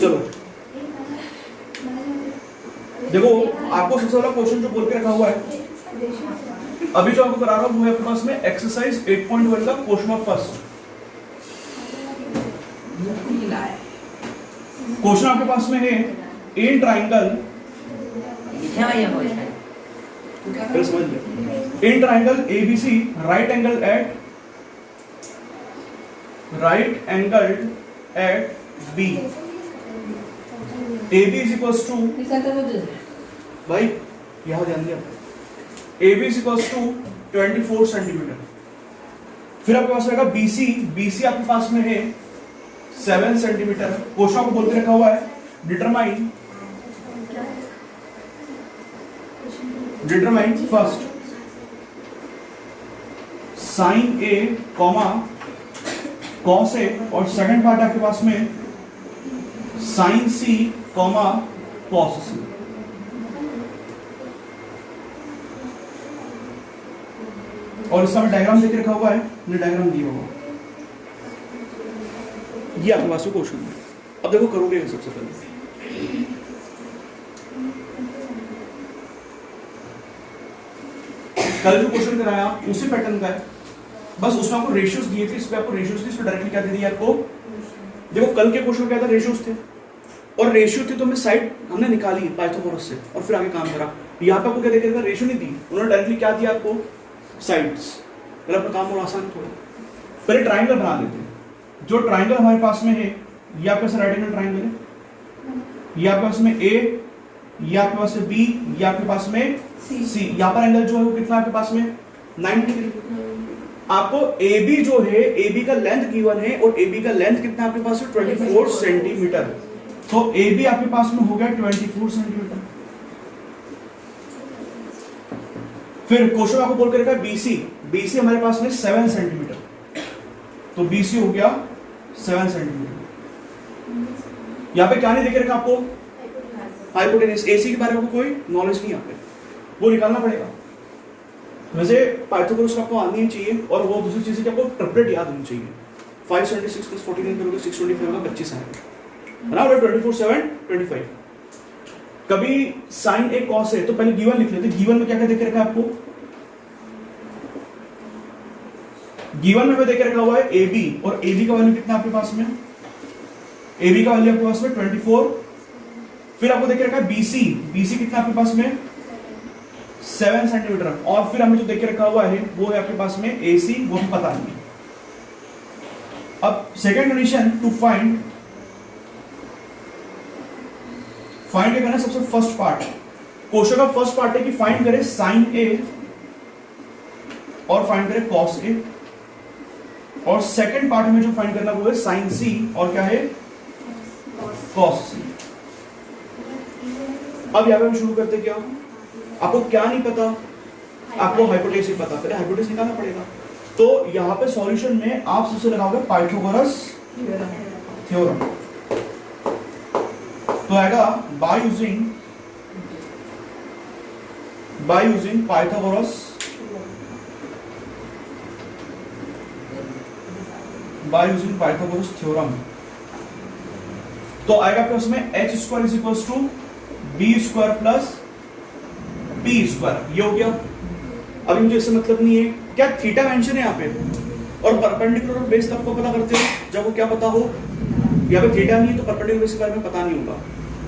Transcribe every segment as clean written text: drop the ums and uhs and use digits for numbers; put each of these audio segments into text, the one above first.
चलो देखो, आपको सबसे पहला क्वेश्चन जो बोल के रखा हुआ है अभी जो आपको करा रहा हूं वो है आपके पास में एक्सरसाइज 8.1 का क्वेश्चन ऑफ फर्स्ट। क्वेश्चन आपके पास में है in triangle, in triangle ABC right angle at B, AB is equals to, भाई यहां ध्यान दिया, AB is equals to 24 centimetre. फिर आपके पास रहेगा BC आपके पास में है 7 सेंटीमीटर। क्वेश्चन आपको बोल के रखा हुआ है determine first sine A comma cos A, और सेकंड पार्ट आपके पास में sine C comma cos C। और इसका डायग्राम देके रखा हुआ है, ये डायग्राम दिया हुआ, ये आपके पास में क्वेश्चन है। अब देखो करोगे सबसे पहले कल जो क्वेश्चन कराया उसी पैटर्न का है, बस उसमें आपको रेशियोज दिए थे, इस पे आपको रेशियोज थे, इसमें डायरेक्टली क्या दे दिया आपको। देखो कल के क्वेश्चन क्या था, रेशियोज थे, और रेशियो थी तो हमें साइड हमने निकाली पाइथागोरस से और फिर आगे काम करा। यहाँ पे आपको क्या देखा, रेशियो नहीं दी, उन्होंने डायरेक्टली क्या दिया आपको, साइड्स। मतलब अपना काम और आसान थोड़ा। पहले ट्राइंगल बना लेते हैं। जो ट्राइंगल हमारे पास में है ये आपके पास राइट एंगल ट्राइंगल है, ये आपके पास में A, ये आपके पास में B, ये आपके पास में C। यहाँ पर एंगल जो है वो कितना आपके पास में 90 डिग्री। आपको AB जो है, AB का लेंथ गिवन है और AB का लेंथ कितना आपके पास है 24 सेंटीमीटर। तो AB आपके पास में हो गया 24 सेंटीमीटर। फिर क्वेश्चन आपको बोल के रखा है BC हमारे पास में 7 सेंटीमीटर, तो BC हो गया 7 सेंटीमीटर। यहाँ पे क्या नहीं देखे रखा आपको, हाइपोटेनस। AC के बारे में आपको कोई नॉलेज नहीं, यहाँ पे वो निकालना पड़ेगा। वैसे पाइथागोरस को आपको आनी चाहिए, और वो दूसरी चीज कि आपको ट्रिपलेट याद होनी चाहिए। 576 + 49 करोगे 625 का 25 आएगा, बराबर 24 7 25। कभी साइन A कॉस A, तो पहले गिवन लिख लेते। गिवन में क्या क्या देके रखा है आपको, गिवन में देके रखा हुआ है AB, और AB का वैल्यू कितना आपके पास में, AB का वैल्यू आपके पास में 24। फिर आपको देके रखा है BC कितना आपके पास में 7 सेंटीमीटर, और फिर हमें जो देके रखा हुआ है वो है आपके पास में AC, वो भी पता नहीं। अब सेकंड कंडीशन टू फाइंड क्या करना है, सबसे फर्स्ट पार्ट क्वेश्चन का फर्स्ट पार्ट है कि फाइंड करें साइन A और फाइंड करें कॉस A, और सेकंड पार्ट में जो फाइंड करना वो है साइन C और क्या है कॉस C। अब यहां पे हम शुरू करते क्या, आपको क्या नहीं पता, आपको हाइपोटेनस नहीं पता, पहले हाइपोटेनस निकालना पड़ेगा। तो यहां पे सॉल्यूशन में आप सबसे लगाओगे पाइथागोरस थ्योरम, तो आएगा बाय यूजिंग पाइथागोरस थ्योरम। तो आएगा आपके उसमें h² = b² + p², ये हो गया। अभी मुझे इससे मतलब नहीं है क्या थीटा मेंशन है यहाँ पे, और परपेंडिकुलर बेस तब को पता करते हो जब वो क्या पता हो, यहाँ पे थीटा नहीं है तो परपेंडिकुलर बेस के बारे में पता नहीं होगा।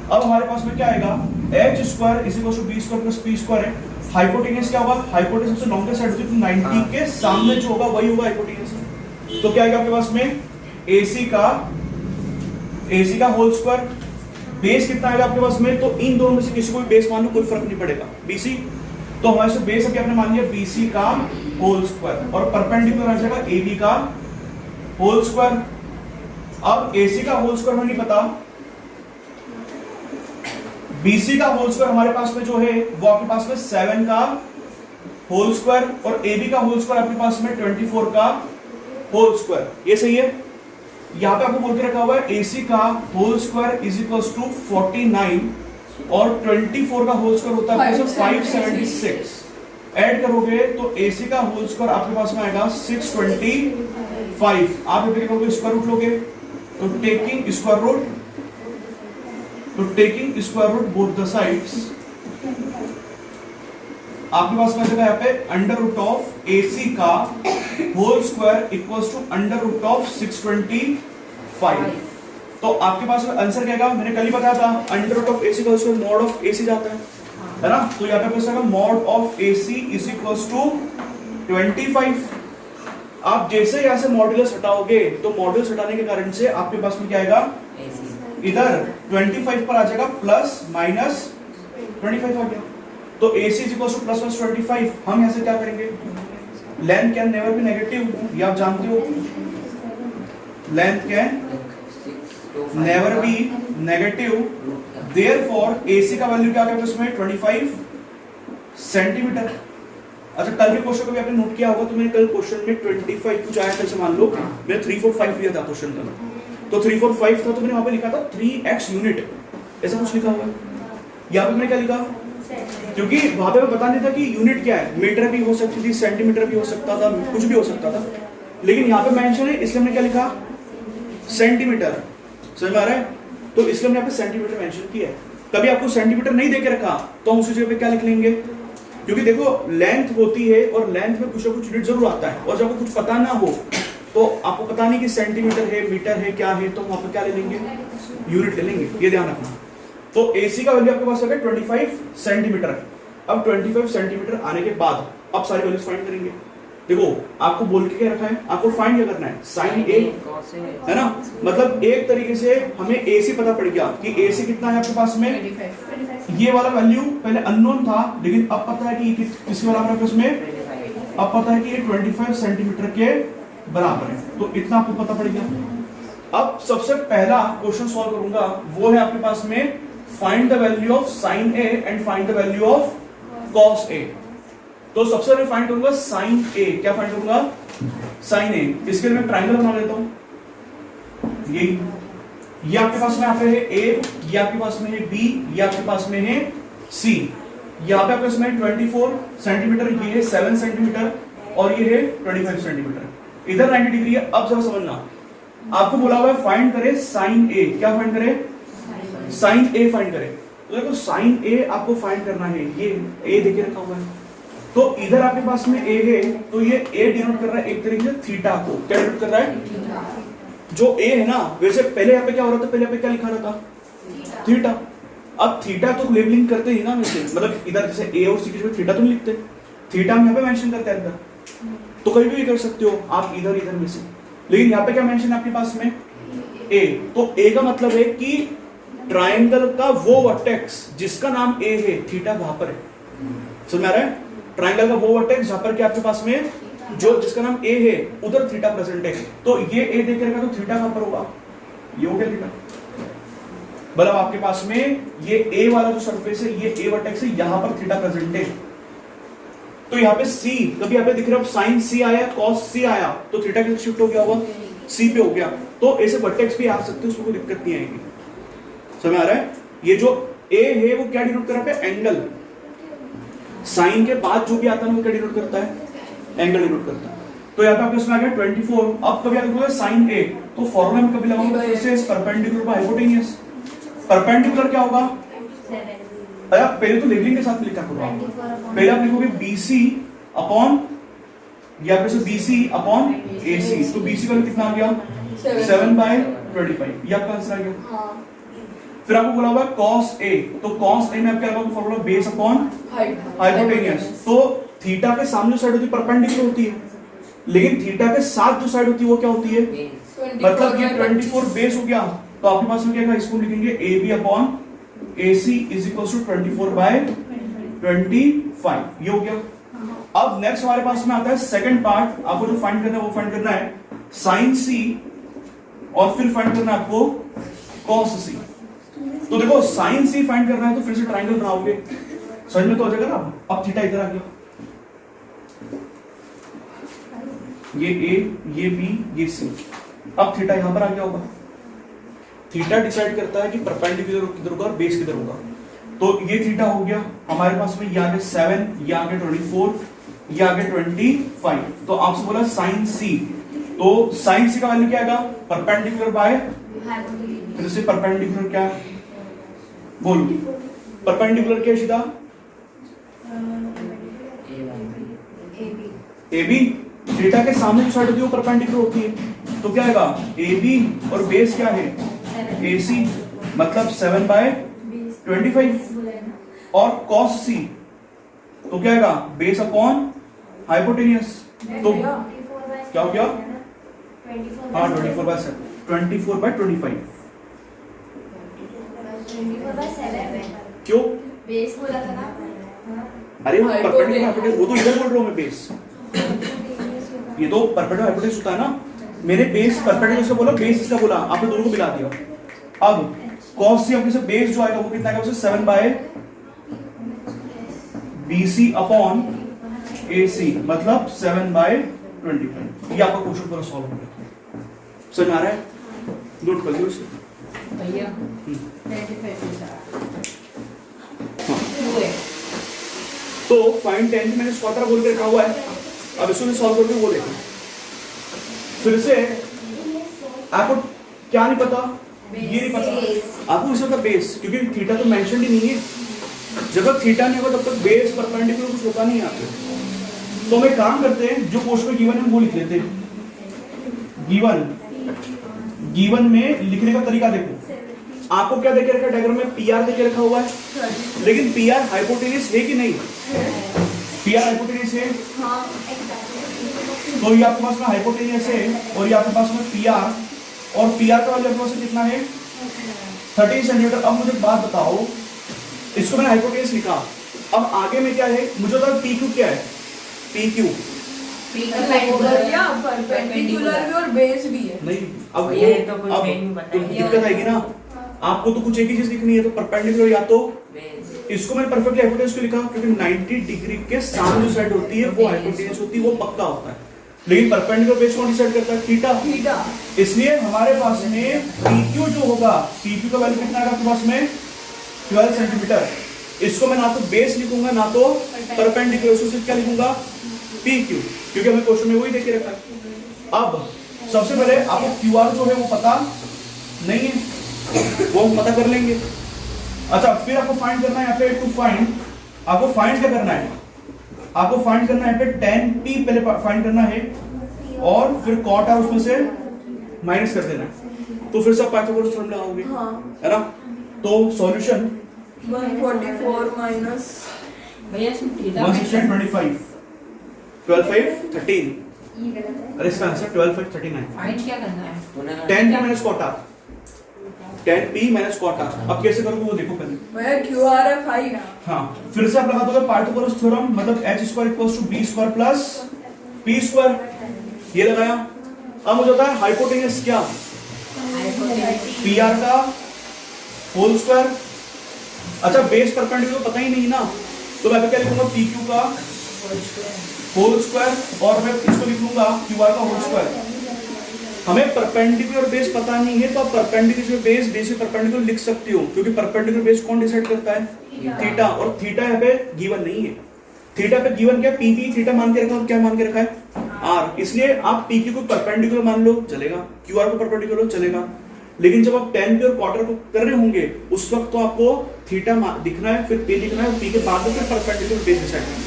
अब हमारे पास में क्या आएगा, h² = b² + p² है। हाइपोटेनस क्या होगा, हाइपोटेनस सबसे लॉन्गेस्ट साइड होती है, तो 90 के सामने जो होगा वही होगा हाइपोटेनस। तो क्या आएगा आपके पास में AC का होल स्क्वायर, बेस कितना आएगा आपके पास में, तो इन दोनों में से किसी को भी बेस मान लो कोई फर्क नहीं पड़ेगा, BC। तो हमारे से बेस अभी आपने मान लिया BC का होल स्क्वायर, और परपेंडिकुलर आ जाएगा AB का होल स्क्वायर। अब AC का होल स्क्वायर हमें नहीं पता, BC का होल स्क्वायर हमारे पास में जो है वो आपके पास में 7 का होल स्क्वायर, और AB का होल स्क्वायर आपके पास में 24 का होल स्क्वायर, ये सही है। यहाँ पे आपको बोल के रखा हुआ है AC का होल स्क्वायर = 49, और 24 का होल स्क्वायर होता है 576। ऐड करोगे तो AC का होल स्क्वायर आपके पास में आएगा 625। आप करोगे स्क्वायर रूट लोगे, तो टेकिंग स्क्वायर रूट तो taking square root both the sides, आपके पास में यहाँ पे अंडर रूट ऑफ AC का whole square equals to under root of 625। तो आपके पास में आंसर क्या आएगा, मैंने कल ही बताया था अंडर रूट ऑफ AC का whole square mod of AC जाता है ना। तो यहाँ पे आपका mod of AC is equals to 25। आप जैसे यहां से मॉड्यूलस हटाओगे तो मॉड्यूलस हटाने के कारण से आपके पास में क्या आएगा, इधर 25 पर आ जाएगा प्लस माइनस 25 आ गया। तो AC is equal two plus minus 25। हम यहां से क्या करेंगे, length can never be negative, ये आप जानते हो, length can never be negative, therefore AC का वैल्यू क्या है उसमें 25 सेंटीमीटर। अच्छा कल के क्वेश्चन को भी आपने नोट किया होगा, तो मैंने कल क्वेश्चन में 25 कुछ आया था, जैसे मान लो मैंने 3 4 5 लिया था क्वेश्चन का, तो 3 4 5 था, तो मैंने वहां पे लिखा था 3x यूनिट, ऐसा कुछ लिखा हुआ है। यहाँ पे मैंने क्या लिखा, क्योंकि वहां पे पता नहीं था कि यूनिट क्या है, मीटर भी हो सकती थी, सेंटीमीटर भी हो सकता था, कुछ भी हो सकता था, लेकिन यहाँ पे मेंशन है इसलिए हमने क्या लिखा, सेंटीमीटर। समझ में आ रहा है, तो इसलिए हमने यहाँ पे सेंटीमीटर मेंशन किया है। कभी आपको सेंटीमीटर नहीं देके रखा तो हम उसी जगह पे क्या लिख लेंगे, क्योंकि देखो लेंथ होती है और लेंथ में कुछ ना कुछ यूनिट जरूर आता है, और जब आपको कुछ पता ना हो तो आपको पता नहीं कि सेंटीमीटर है, मीटर है, क्या है, तो वहां पर क्या ले लेंगे, यूनिट ले लेंगे, ये ध्यान रखना। तो AC का वैल्यू आपके पास होगा 25 सेंटीमीटर। अब 25 सेंटीमीटर आने के बाद अब सारी वैल्यूज फाइंड करेंगे। देखो आपको बोल के क्या रखा है, आपको फाइंड क्या करना है, साइन A है ना, मतलब एक तरीके से हमें AC पता पड़ गया कि AC कितना है आपके पास में 25। ये वाला वैल्यू पहले अननोन था, लेकिन अब पता है कि किसी वाला आपके पास में, अब पता है कि ये 25 सेंटीमीटर के बराबर है, तो इतना आपको पता पड़ गया। अब सबसे पहला क्वेश्चन सॉल्व करूंगा, वो है आपके पास में find the value of sine A and find the value of cos A। तो सबसे पहले फाइंड करूंगा साइन A, क्या फाइंड करूंगा, साइन A। इसके लिए मैं ट्रायंगल बना लेता हूं, ये आपके पास में यहाँ पे है A, ये आपके पास में है B, ये आपके पास में है C, यहाँ पे आपके पास में 24 सेंटीमीटर, ये है 7 सेंटीमीटर और ये है 25 सेंटीमीटर, इधर 90 डिग्री है। अब जरा समझना, आपको बोला हुआ है फाइंड करे साइन A, क्या फाइंड करे, साइन A फाइंड करे। तो देखो साइन A आपको फाइंड करना है, ये A देके रखा हुआ है, तो इधर आपके पास में A है, तो ये A डिनोट कर रहा है एक तरीके से थीटा को, क्या डिनोट कर रहा है, जो A है ना, वैसे पहले यहाँ पे क्या हो रहा था, पहले यहाँ पे क्या लिखा रहा था, थीटा। अब थीटा तो लेबलिंग करते ही ना वैसे, मतलब इधर जैसे A और C के बीच थीटा तो नहीं लिखते, थीटा हम यहाँ पे मेंशन करते हैं इधर, तो कहीं भी कर सकते हो आप इधर इधर में से, लेकिन यहाँ पे क्या मेंशन है आपके पास में A, तो A का मतलब है कि ट्रायंगल का वो वर्टेक्स जिसका नाम A है, थीटा वहां पर है। समझ में आ रहा है, ट्रायंगल का वो वर्टेक्स जहां पर कि आपके पास में जो जिसका नाम A है उधर थीटा प्रेजेंट है, तो ये A देख रखा तो थीटा कहां पर होगा, ये हो गया थीटा। मतलब आपके पास में ये A वाला जो सरफेस है, ये A वर्टेक्स है, यहां पर थीटा प्रेजेंट है। तो यहाँ पे C, कभी यहाँ पे दिख रहा है साइन C आया, कॉस C आया, तो थीटा किधर शिफ्ट हो गया होगा, C पे हो गया। तो ऐसे वर्टेक्स भी आ सकते हैं, उसमें कोई दिक्कत नहीं आएगी। समझ आ रहा है, ये जो A है वो क्या डिनोट कर रहा है, एंगल। साइन के बाद जो भी आता है वो क्या डिनोट करता है, एंगल डिनोट करता है। तो यहाँ पे आपके उसमें आ गया 24। अब कभी आपको साइन A, तो फॉर्मूला में कभी लगाऊंगा फिर से परपेंडिकुलर बाय हाइपोटेन्यूज। परपेंडिकुलर क्या होगा, अरे पहले तो लेबलिंग के साथ लिखा करो आप, पहले आप लिखोगे BC अपॉन, या फिर BC अपॉन AC, तो BC का कितना आ गया 7/25, ये आपका आंसर आ गया। फिर आपको बोला हुआ cos A, तो cos A में आप क्या लगाओगे फॉर्मूला, बेस अपॉन हाइपोटेन्यूज। तो थीटा के सामने जो साइड होती है परपेंडिकुलर होती है, लेकिन थीटा के साथ जो साइड होती है वो क्या होती है, मतलब ये 24 बेस हो गया, तो आपके पास में क्या है, इसको लिखेंगे AB upon AC is equal to 24/25, ये हो गया। अब नेक्स्ट हमारे पास में आता है सेकंड पार्ट, आपको जो फाइंड करना है वो फाइंड करना है साइन C, और फिर फाइंड करना है आपको cos C। तो देखो साइन C फाइंड करना है तो फिर से ट्रायंगल बनाओगे, समझ में तो आ जाएगा ना। अब थीटा इधर आ गया, ये A, ये B, ये C, अब थीटा यहां पर आ गया होगा। थीटा डिसाइड करता है कि परपेंडिकुलर किधर होगा और बेस किधर होगा। तो ये थीटा हो गया हमारे पास में, ये आगे 7, ये आगे 24, ये आगे 25। तो आपसे बोला साइन C, तो साइन C का वैल्यू क्या आएगा, परपेंडिकुलर बाय, फिर से परपेंडिकुलर क्या बोलो परपेंडिकुलर क्या है सीधा? A B. थीटा के सामने जो साइड होती है वो परपेंडिकुलर होती है, तो क्या आएगा ए बी और बेस क्या है ए सी, मतलब 7/25। और कॉस सी तो क्या आएगा बेस अपॉन हाइपोटेनियस, तो क्या हो गया? हाँ 24/25। क्यों? बेस बोला था ना। अरे वो परपेंडिकुलर हाइपोटेन्यूज, वो तो इधर बोल रहा हूँ मैं बेस, ये तो परपेंडिकुलर हाइपोटेन्यूज होता है ना, मैंने बेस परपेंडिकुलर से बोला, बेस इसका बोला, आपने दोनों को मिला दिया। अब cos सी अपने से बेस जो आएगा वो कितना आएगा? 7/BC अपॉन AC, मतलब 7/25। ये आपका क्वेश्चन पूरा सॉल्व हो गया। समझ आ रहा है? नोट कर लो इसे भैया। तो फाइंड tan मैंने स्क्वायर बोल के रखा हुआ है, अब इसको सॉल्व करके वो देखो। फिर से आपको क्या नहीं पता, ये नहीं पता आपको इसका बेस, क्योंकि थीटा तो मेंशन ही नहीं है। जब तक थीटा नहीं होगा तब तक बेस परपेंडिकुलर कुछ होता नहीं है। तो हम एक काम करते हैं, जो क्वेश्चन में गिवन है वो लिख लेते हैं। गिवन में लिखने का तरीका देखो, आपको क्या देके रखा है डायग्राम में? पीआर देके रखा हुआ है, लेकिन पीआर हाइपोटेन्यूज है कि नहीं? पीआर हाइपोटेन्यूज है, तो ये आपके पास में हाइपोटेन्यूज है, और ये आपके पास में पीआर, और पीआर का वैल्यू आपके पास कितना है? 13 सेंटीमीटर। अब मुझे बात बताओ, इसको मैंने हाइपोटेन्यूज लिखा, अब आगे में क्या है मुझे बताओ? पी क्यू क्या है? पी क्यू परपेंडिकुलर भी और बेस भी है। नहीं, अब ये तो कुछ अब नहीं तो दिक्कत आएगी ना, आपको तो कुछ एक ही चीज लिखनी है, तो परपेंडिकुलर या तो इसको मैंने परफेक्टली हाइपोटेन्यूज क्यों लिखा? क्योंकि 90 डिग्री के सामने जो साइड होती है वो हाइपोटेन्यूज होती है, वो पक्का होता है। लेकिन परपेंडिकुलर बेस कौन डिसाइड करता है? थीटा। इसलिए हमारे पास में PQ जो होगा, PQ का वैल्यू कितना आएगा आपके पास में? 12 सेंटीमीटर। इसको मैं ना तो बेस लिखूंगा ना तो परपेंडिकुलर, सिर्फ क्या लिखूंगा? PQ, क्योंकि हमें क्वेश्चन में वही देके रखा है। अब सबसे पहले आपको QR जो है वो पता नहीं है, वो हम पता कर लेंगे। अच्छा, फिर आपको फाइंड करना है यहाँ पे, टू फाइंड, आपको फाइंड क्या करना है? आपको फाइंड करना है यहाँ पे tan P पहले फाइंड करना है, और फिर cot है उसमें से माइनस कर देना है, तो फिर सब पाइथागोरस थ्योरम लगाओगे, है ना? तो सॉल्यूशन 144 माइनस भैया 116.25, 12 5 13। अरे इसका आंसर 12 5 39। फाइंड क्या करना है? tan P minus cot, tan P minus cot। अब कैसे करोगे वो देखो पहले। भैया QR है 5। हाँ, फिर से आप लगा दोगे पाइथागोरस थ्योरम, मतलब h² = b² प्लस p², ये लगाया। अब मुझे होता है हाइपोटेन्यूज क्या? PR का होल स्क्वायर। अच्छा, बेस परपेंडिकुलर पता ही नहीं ना, तो मैं क्या लिखूंगा? PQ का होल स्क्वायर, और मैं इसको लिख लूंगा QR का होल स्क्वायर। हमें परपेंडिकुलर बेस पता नहीं है, तो आप परपेंडिकुलर बेस बेस परपेंडिकुलर लिख सकते हो, क्योंकि परपेंडिकुलर बेस कौन डिसाइड करता है? थीटा। और थीटा यहाँ पे गिवन नहीं है, थीटा पे गिवन क्या? PP थीटा मान के रखा है, और क्या मान के रखा है? R। इसलिए आप PQ को परपेंडिकुलर मान लो, चलेगा, QR को परपेंडिकुलर चलेगा, लेकिन जब आप tan P और क्वार्टर को कर रहे होंगे उस वक्त तो आपको थीटा दिखना है, फिर P लिखना है, और P के बाद फिर परपेंडिकुलर बेस डिसाइड करना है।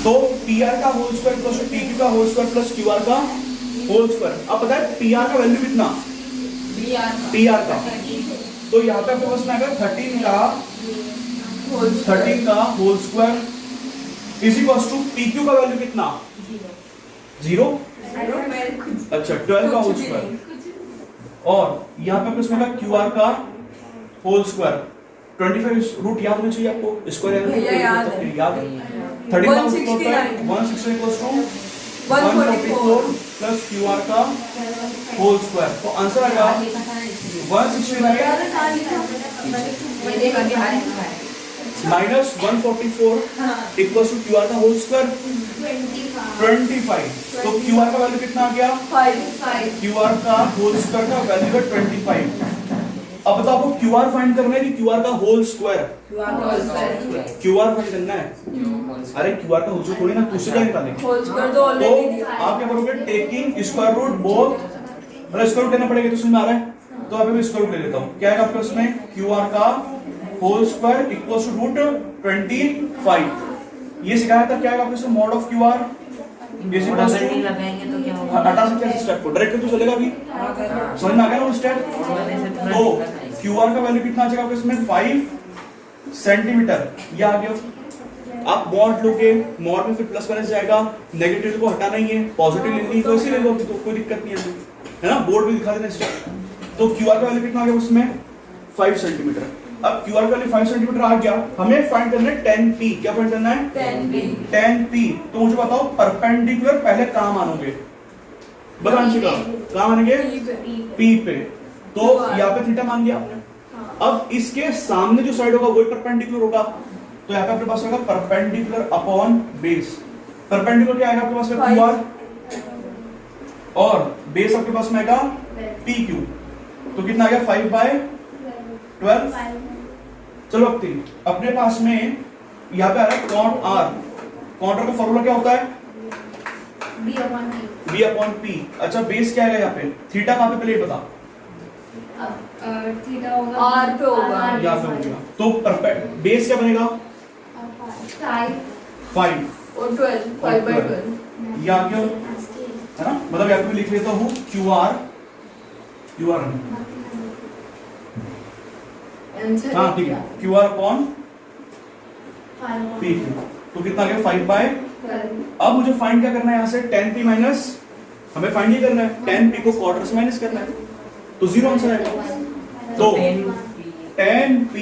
तो PR का होल स्क्वायर प्लस PQ का होल स्क्वायर प्लस QR का होल स्क्वायर। अब पता है PR का वैल्यू कितना? PR का, तो यहाँ पे आपके पास में आएगा 13 का whole square is equal to PQ का वैल्यू कितना? 0। अच्छा, 12 का होल स्क्वायर, और यहाँ पे आपके पास QR का होल स्क्वायर 25 रूट याद होना चाहिए आपको, स्क्वायर याद है। 13 का 160 इक्वल्स टू 144 प्लस QR का होल स्क्वायर, तो आंसर आएगा 169 माइनस 144 इक्वल्स टू QR का होल स्क्वायर 25। तो QR का वैल्यू कितना आ गया? 5। QR का होल स्क्वायर का वैल्यू है 25। अब बताओ आपको QR फाइंड करना है कि QR का होल स्क्वायर? QR फाइंड करना है। अरे QR का होल स्क्वायर थोड़ी ना, दूसरे का निकालेंगे। होल स्क्वायर तो ऑलरेडी दिया है। आप क्या करोगे? टेकिंग स्क्वायर रूट बोथ, मतलब स्क्वायर रूट लेना पड़ेगा, तो समझ में आ रहा है, तो अभी मैं स्क्वायर रूट ले लेता हूँ। क्या है आपके उसमें? QR का होल स्क्वायर इक्वल्स टू √25। ये सिखाया था क्या है आपको, mod of Q R is equals to, लगाएंगे तो क्या होगा? हटा सकते हैं स्टेप को, डायरेक्ट तो चलेगा भी, समझ में आ गया ना वो स्टेप। तो क्यू आर का वैल्यू कितना आ जाएगा आपको इसमें 5 सेंटीमीटर, ये आ गया। आप मॉड लोगे, मॉड में फिर प्लस माइनस जाएगा, नेगेटिव को हटाना ही है, पॉजिटिव लेनी है तो इसी ले लो, तो कोई दिक्कत नहीं है ना, बोर्ड में दिखा देना स्टेप। तो क्यू आर का वैल्यू कितना आ गया उसमें 5 सेंटीमीटर। अब क्यू आर का वैल्यू 5 सेंटीमीटर आ गया, हमें फाइंड करना है 10p। क्या फाइंड करना है? 10p। तो मुझे बताओ परपेंडिकुलर पहले कहां मानोगे, बताओ अंशिका कहां मानेंगे? p पे। तो यहाँ पे थीटा मान लिया आपने। अब इसके सामने जो साइड होगा वही परपेंडिकुलर होगा, तो यहाँ पे आपके पास होगा परपेंडिकुलर अपॉन बेस। परपेंडिकुलर क्या आएगा आपके पास में? क्यू आर, और बेस आपके पास में आएगा पी क्यू। तो कितना आ गया 5/12। चलो अपने पास में यहाँ पे आ रहा है कॉट आर। कॉट आर का फॉर्मूला क्या होता है? b upon p। अच्छा बेस क्या आएगा यहाँ पे? थीटा कहाँ पे पहले ये बता। थीटा होगा आर पे होगा, यहाँ पे होगा। तो परफेक्ट बेस क्या बनेगा? 5 और 12 5/12। यहाँ क्यों है ना, मतलब यहाँ पे लिख लेता हूँ क्यू आर आंसर हाँ ठीक है, Q R upon P Q. तो कितना आ गया 5/12। अब मुझे फाइंड क्या करना है यहाँ से? 10p माइनस, हमें फाइंड ये करना है 10p को क्वार्टर से माइनस करना है, तो 0 आंसर आएगा। तो 10p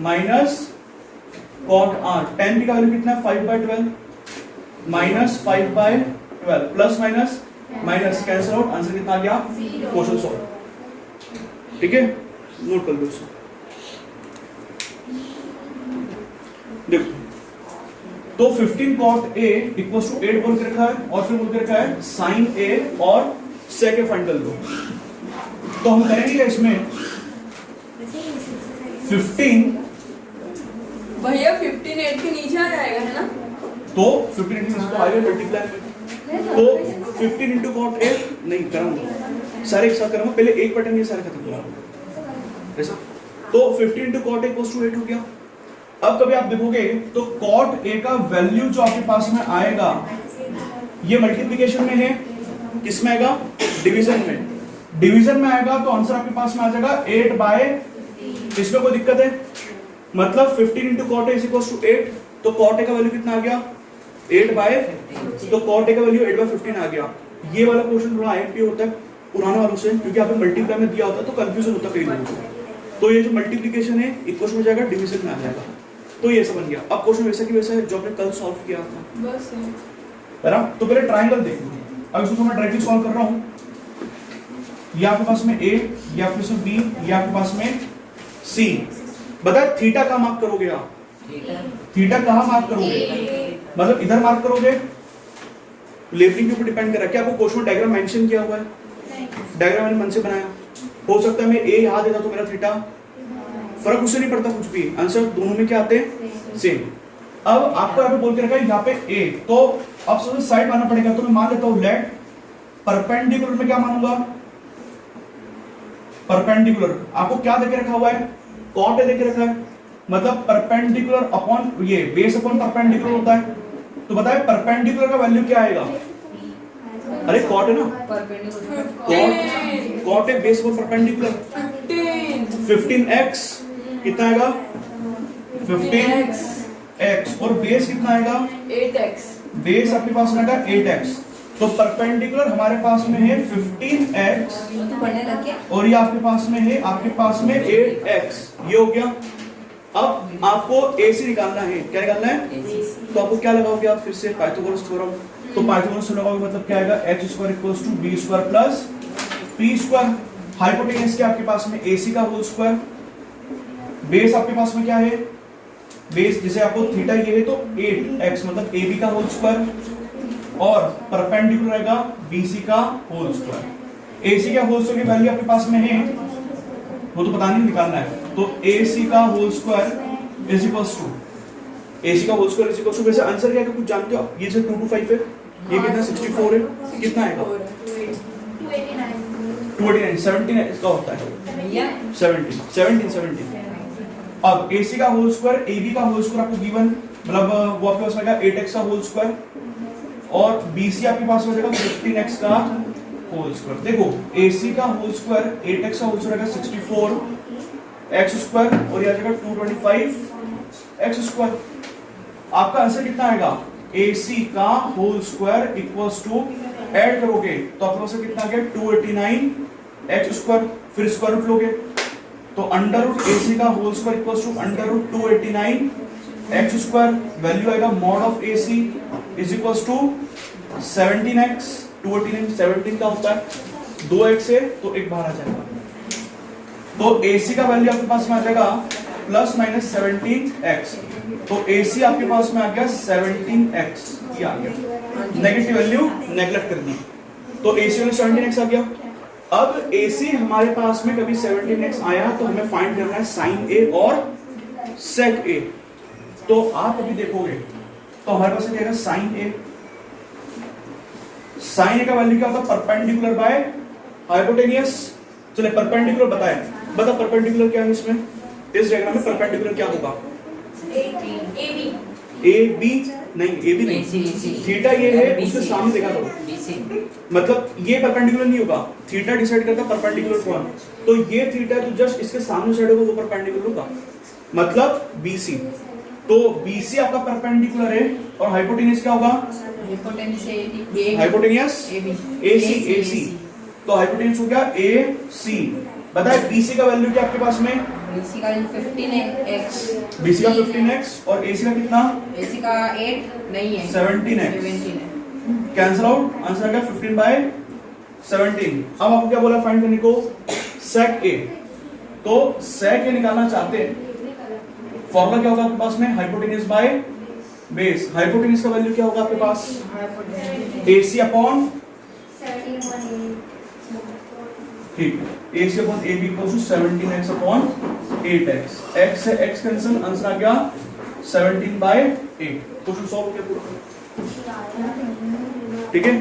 minus cot R, 10p का वैल्यू कितना है? 5/12 minus 5/12 plus minus minus cancel out, answer कितना आ गया? Question solve. ठीक है, नोट कर लो इसे। देखो तो 15 cot a इक्वल्स टू 8 बोल के रखा है, और फिर बोल के रखा है sin a और sec a फाइंड कर लो। तो हम करेंगे इसमें 15, भैया 15 8 के नीचे आ जाएगा है ना, तो 15 इंटू इसको आएगा मल्टीप्लाई में, तो 15 इंटू कॉट ए नहीं करूंगा, सारे एक साथ करूंगा, पहले एक पैटर्न ये सारे खत्म करूंगा ऐसा। तो 15 into cot A equals to 8 हो गया। अब कभी आप देखोगे तो कॉट ए का वैल्यू जो आपके पास में आएगा, ये मल्टीप्लिकेशन में है, किसमें आएगा? डिवीजन में। डिवीजन में आएगा तो आंसर आपके पास में आ जाएगा 8/, इसमें कोई दिक्कत है? मतलब 15 into cot A is equals to 8, तो कॉट ए का वैल्यू कितना आ गया? 8/, तो कॉट ए का वैल्यू 8/15 आ गया। ये वाला क्वेश्चन थोड़ा आईएमपी होता है पुराने वालों से, क्योंकि यहाँ पे मल्टीप्लाई में दिया होता है तो कंफ्यूजन होता है कई लोगों को। तो ये जो मल्टीप्लिकेशन है इक्वेशन में जाएगा, डिवीजन में आ जाएगा। तो ये समझ गया। अब क्वेश्चन वैसा की वैसा है जो आपने कल सॉल्व किया था, बस है ना? तो पहले ट्रायंगल देखो, अब इसको मैं डायरेक्टली सॉल्व कर रहा हूँ। ये आपके पास में a, ये आपके पास में b, ये आपके पास में c। बताए थीटा कहाँ मार्क करोगे आप? थीटा कहाँ मार्क करोगे? मतलब इधर मार्क करोगे? लेबलिंग के ऊपर डिपेंड कर रहा है। क्या आपको क्वेश्चन डायग्राम मेंशन किया हुआ है? डायग्राम मैंने मन से बनाया। हो सकता है मैं a यहाँ देता तो मेरा थीटा, फर्क उससे नहीं पड़ता कुछ भी, आंसर दोनों में क्या आते हैं? सेम। अब आपको यहाँ पे बोल के रखा है यहाँ पे a, तो अब सबसे साइड मानना पड़ेगा, तो मैं मान लेता हूँ लेट परपेंडिकुलर में क्या मानूंगा? परपेंडिकुलर आपको क्या देके रखा हुआ है? कॉट ए देके रखा है, मतलब परपेंडिकुलर अपॉन ये बेस अपॉन परपेंडिकुलर होता है। तो बताए परपेंडिकुलर का वैल्यू क्या आएगा? अरे कॉट है ना, cot A base upon perpendicular 15x कितना आएगा? 15x, और बेस कितना आएगा? 8x। बेस आपके पास में आएगा 8x। तो परपेंडिकुलर हमारे पास में है 15x, तो बढ़ने लग गया। और ये आपके पास में है, आपके पास में 8x। ये हो गया। अब आपको AC निकालना है। क्या निकालना है? तो आपको क्या लगाओगे आप? फिर से पाइथागोरस थ्योरम। तो पाइथागोरस थ्योरम लगाओगे मतलब क्या आएगा? h² equals to b² plus p²। Hypotenuse क्या आपके पास में? AC का होल स्क्वायर। बेस आपके पास में क्या है? बेस जैसे आपको थीटा ये है तो 8x मतलब AB का होल स्क्वायर, और परपेंडिकुलर रहेगा BC का होल स्क्वायर। AC का होल स्क्वायर की वैल्यू आपके पास में है, वो तो पता नहीं निकालना है। तो AC का whole square is equals to, AC का whole square is equals to, वैसे आंसर क्या है कुछ जानते हो आप? ये जो 2 to 5 है, ये कितना 64 है, कितना आएगा? 289, 17 इसका होता है, 17। अब AC का होल स्क्वायर AB का होल स्क्वायर आपको गिवन, मतलब वो आपके पास आएगा 8x का होल स्क्वायर, और BC आपके पास हो जाएगा 15x का होल स्क्वायर। देखो AC का होल स्क्वायर 8x का होल स्क्वायर आएगा 64x स्क्वायर, और ये आ जाएगा 225x स्क्वायर। आपका आंसर कितना आएगा? AC का whole square equals to, add करोगे तो आपके पास कितना आ गया 289x स्क्वायर, फिर स्क्वायर रूट लोगे तो अंडर रूट AC का whole square equals to under root 289x square, value आएगा mod of AC is equals to 17x, 289 17 का होता है, 2x है तो एक बाहर आ जाएगा, तो AC का वैल्यू आपके पास में आ जाएगा प्लस माइनस 17x, तो AC आपके पास में आ गया 17x, ये आ गया, नेगेटिव वैल्यू नेगलेक्ट कर दी, तो AC में 17x आ गया। अब AC हमारे पास में कभी 17x आया तो हमें फाइंड करना है साइन A और सेक A, तो आप अभी देखोगे तो हमारे पास क्या आएगा साइन A, साइन A का वैल्यू क्या होता है? Perpendicular by hypotenuse. चलिए परपेंडिकुलर बताएं, बता परपेंडिकुलर क्या है इसमें, इस डायग्राम में परपेंडिकुलर क्या होगा? AB नहीं, AB नहीं, थीटा ये है, उसके सामने देखा करो, मतलब ये परपेंडिकुलर नहीं होगा, थीटा डिसाइड करता है परपेंडिकुलर कौन, तो ये थीटा तो जस्ट इसके सामने साइड होगा वो परपेंडिकुलर होगा, मतलब BC, तो BC आपका परपेंडिकुलर है, और हाइपोटेनियस क्या होगा? हाइपोटेनियस AC, तो हाइपोटेनियस हो गया AC। बताए BC का वैल्यू क्या आपके पास में? BC का 15x, BC का 15x और AC का कितना? AC का 8 नहीं है, 17x, 17 है। कैंसिल आउट, आंसर आ गया 15/17। अब आपको क्या बोला फाइंड करने को? सेक A, तो सेक A निकालना चाहते हैं, फॉर्मूला क्या होगा आपके पास में? हाइपोटेनियस बाय बेस, हाइपोटेनियस का वैल्यू क्या होगा आपके पास? AC अपॉन, ठीक, AC upon AB equals to 17x upon 8x, x से x कैंसिल, आंसर आ गया 17/8। क्वेश्चन सॉल्व हो गया पूरा, ठीक है।